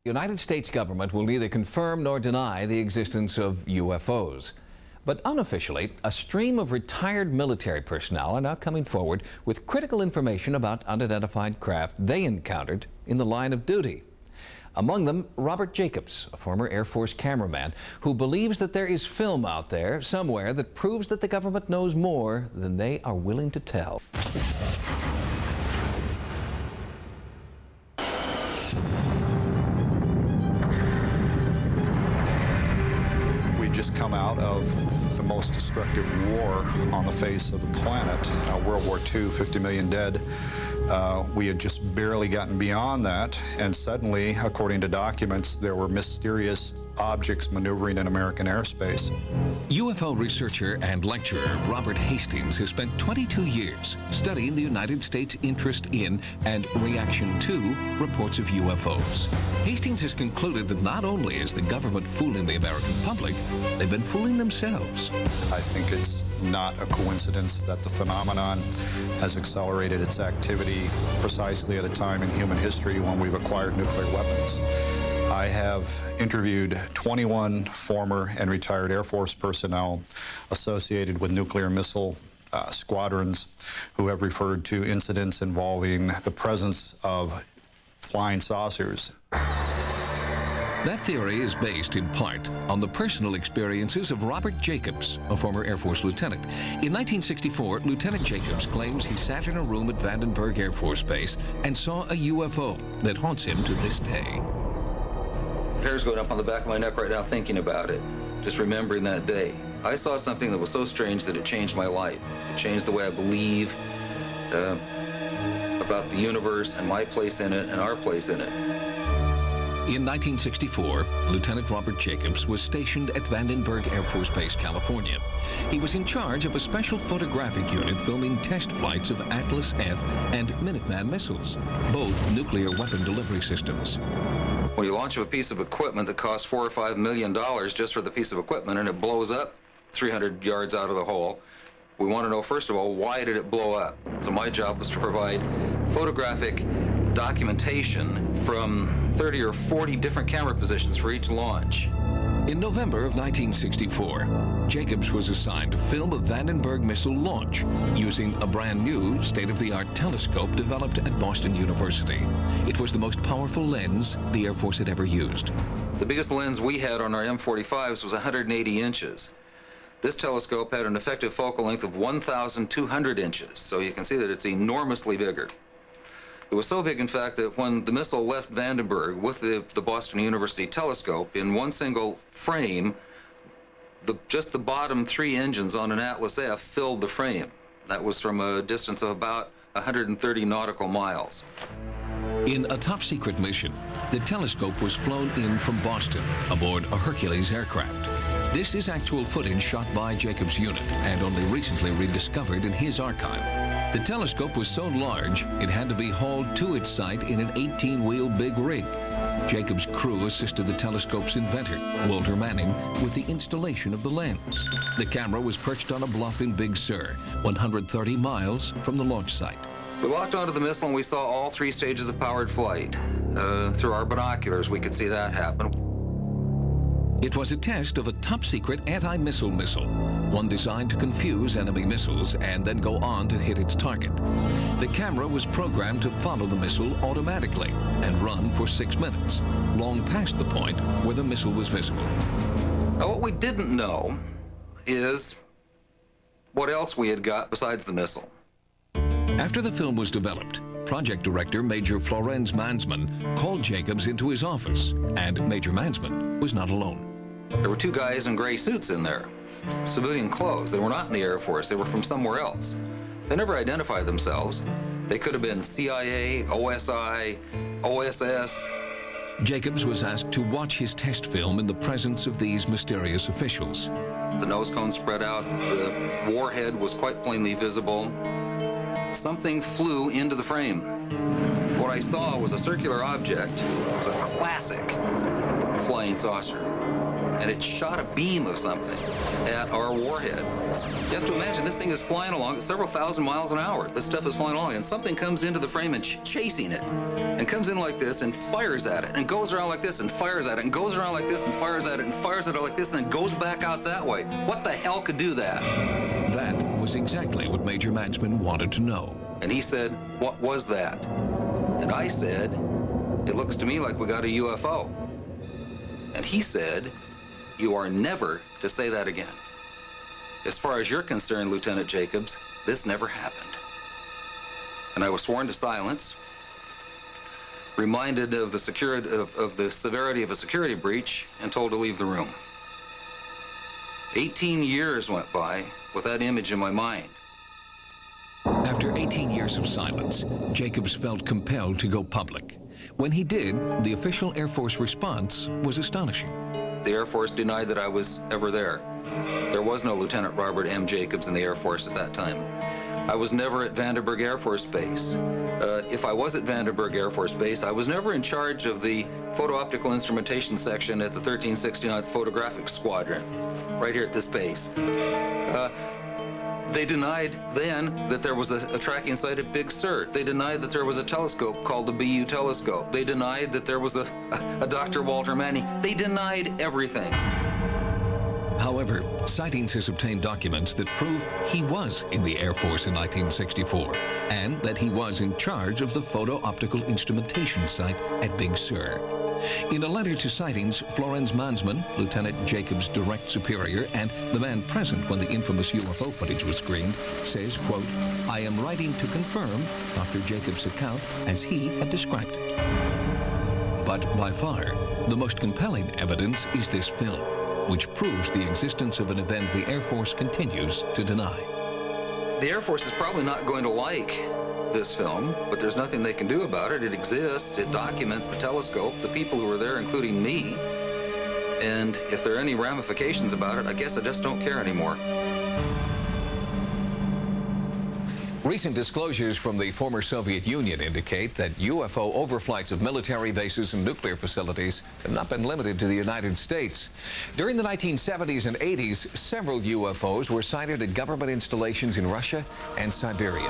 The United States government will neither confirm nor deny the existence of UFOs. But unofficially, a stream of retired military personnel are now coming forward with critical information about unidentified craft they encountered in the line of duty. Among them, Robert Jacobs, a former Air Force cameraman who believes that there is film out there somewhere that proves that the government knows more than they are willing to tell. Just come out of the most destructive war on the face of the planet. World War II, 50 million dead. We had just barely gotten beyond that, and suddenly, according to documents, there were mysterious objects maneuvering in American airspace. UFO researcher and lecturer Robert Hastings has spent 22 years studying the United States' interest in and reaction to reports of UFOs. Hastings has concluded that not only is the government fooling the American public, they've been fooling themselves. I think it's not a coincidence that the phenomenon has accelerated its activity precisely at a time in human history when we've acquired nuclear weapons. I have interviewed 21 former and retired Air Force personnel associated with nuclear missile squadrons who have referred to incidents involving the presence of flying saucers. That theory is based in part on the personal experiences of Robert Jacobs, a former Air Force lieutenant. In 1964, Lieutenant Jacobs claims he sat in a room at Vandenberg Air Force Base and saw a UFO that haunts him to this day. Hair's going up on the back of my neck right now thinking about it, just remembering that day. I saw something that was so strange that it changed my life. It changed the way I believe about the universe and my place in it and our place in it. In 1964, Lieutenant Robert Jacobs was stationed at Vandenberg Air Force Base, California. He was in charge of a special photographic unit filming test flights of Atlas F and Minuteman missiles, both nuclear weapon delivery systems. When you launch a piece of equipment that costs $4 or $5 million just for the piece of equipment and it blows up 300 yards out of the hole, we want to know, first of all, why did it blow up? So my job was to provide photographic documentation from 30 or 40 different camera positions for each launch. In November of 1964, Jacobs was assigned to film a Vandenberg missile launch using a brand new state-of-the-art telescope developed at Boston University. It was the most powerful lens the Air Force had ever used. The biggest lens we had on our M45s was 180 inches. This telescope had an effective focal length of 1,200 inches, so you can see that it's enormously bigger. It was so big, in fact, that when the missile left Vandenberg with the Boston University telescope, in one single frame, just the bottom 3 engines on an Atlas F filled the frame. That was from a distance of about 130 nautical miles. In a top-secret mission, the telescope was flown in from Boston aboard a Hercules aircraft. This is actual footage shot by Jacobs' unit and only recently rediscovered in his archive. The telescope was so large, it had to be hauled to its site in an 18-wheel big rig. Jacobs' crew assisted the telescope's inventor, Walter Manning, with the installation of the lens. The camera was perched on a bluff in Big Sur, 130 miles from the launch site. We locked onto the missile and we saw all 3 stages of powered flight. Through our binoculars, we could see that happen. It was a test of a top-secret anti-missile missile, one designed to confuse enemy missiles and then go on to hit its target. The camera was programmed to follow the missile automatically and run for 6 minutes, long past the point where the missile was visible. Now, what we didn't know is what else we had got besides the missile. After the film was developed, project director Major Florenz Mansman called Jacobs into his office, and Major Mansman was not alone. There were 2 guys in gray suits in there, civilian clothes. They were not in the Air Force. They were from somewhere else. They never identified themselves. They could have been CIA, OSI, OSS. Jacobs was asked to watch his test film in the presence of these mysterious officials. The nose cone spread out. The warhead was quite plainly visible. Something flew into the frame. What I saw was a circular object. It was a classic flying saucer. And it shot a beam of something at our warhead. You have to imagine this thing is flying along at several thousand miles an hour. This stuff is flying along, and something comes into the frame and chasing it, and comes in like this and fires at it, and goes around like this and fires at it, and goes around like this and fires at it, and fires at it like this, and then goes back out that way. What the hell could do that? That was exactly what Major Mansman wanted to know. And he said, "What was that?" And I said, "It looks to me like we got a UFO." And he said, "You are never to say that again. As far as you're concerned, Lieutenant Jacobs, this never happened." And I was sworn to silence, reminded of the severity of a security breach, and told to leave the room. 18 years went by with that image in my mind. After 18 years of silence, Jacobs felt compelled to go public. When he did, the official Air Force response was astonishing. The Air Force denied that I was ever there. There was no Lieutenant Robert M. Jacobs in the Air Force at that time. I was never at Vandenberg Air Force Base. If I was at Vandenberg Air Force Base, I was never in charge of the photo-optical instrumentation section at the 1369th Photographic Squadron, right here at this base. They denied then that there was a tracking site at Big Sur. They denied that there was a telescope called the BU telescope. They denied that there was a Dr. Walter Manning. They denied everything. However, Sightings has obtained documents that prove he was in the Air Force in 1964 and that he was in charge of the photo-optical instrumentation site at Big Sur. In a letter to Sightings, Florence Mansman, Lieutenant Jacobs' direct superior and the man present when the infamous UFO footage was screened, says, quote, "I am writing to confirm Dr. Jacobs' account as he had described it." But by far, the most compelling evidence is this film, which proves the existence of an event the Air Force continues to deny. The Air Force is probably not going to like this film, but there's nothing they can do about it. It exists, it documents the telescope, the people who were there, including me. And if there are any ramifications about it, I guess I just don't care anymore. Recent disclosures from the former Soviet Union indicate that UFO overflights of military bases and nuclear facilities have not been limited to the United States. During the 1970s and 80s, several UFOs were sighted at government installations in Russia and Siberia.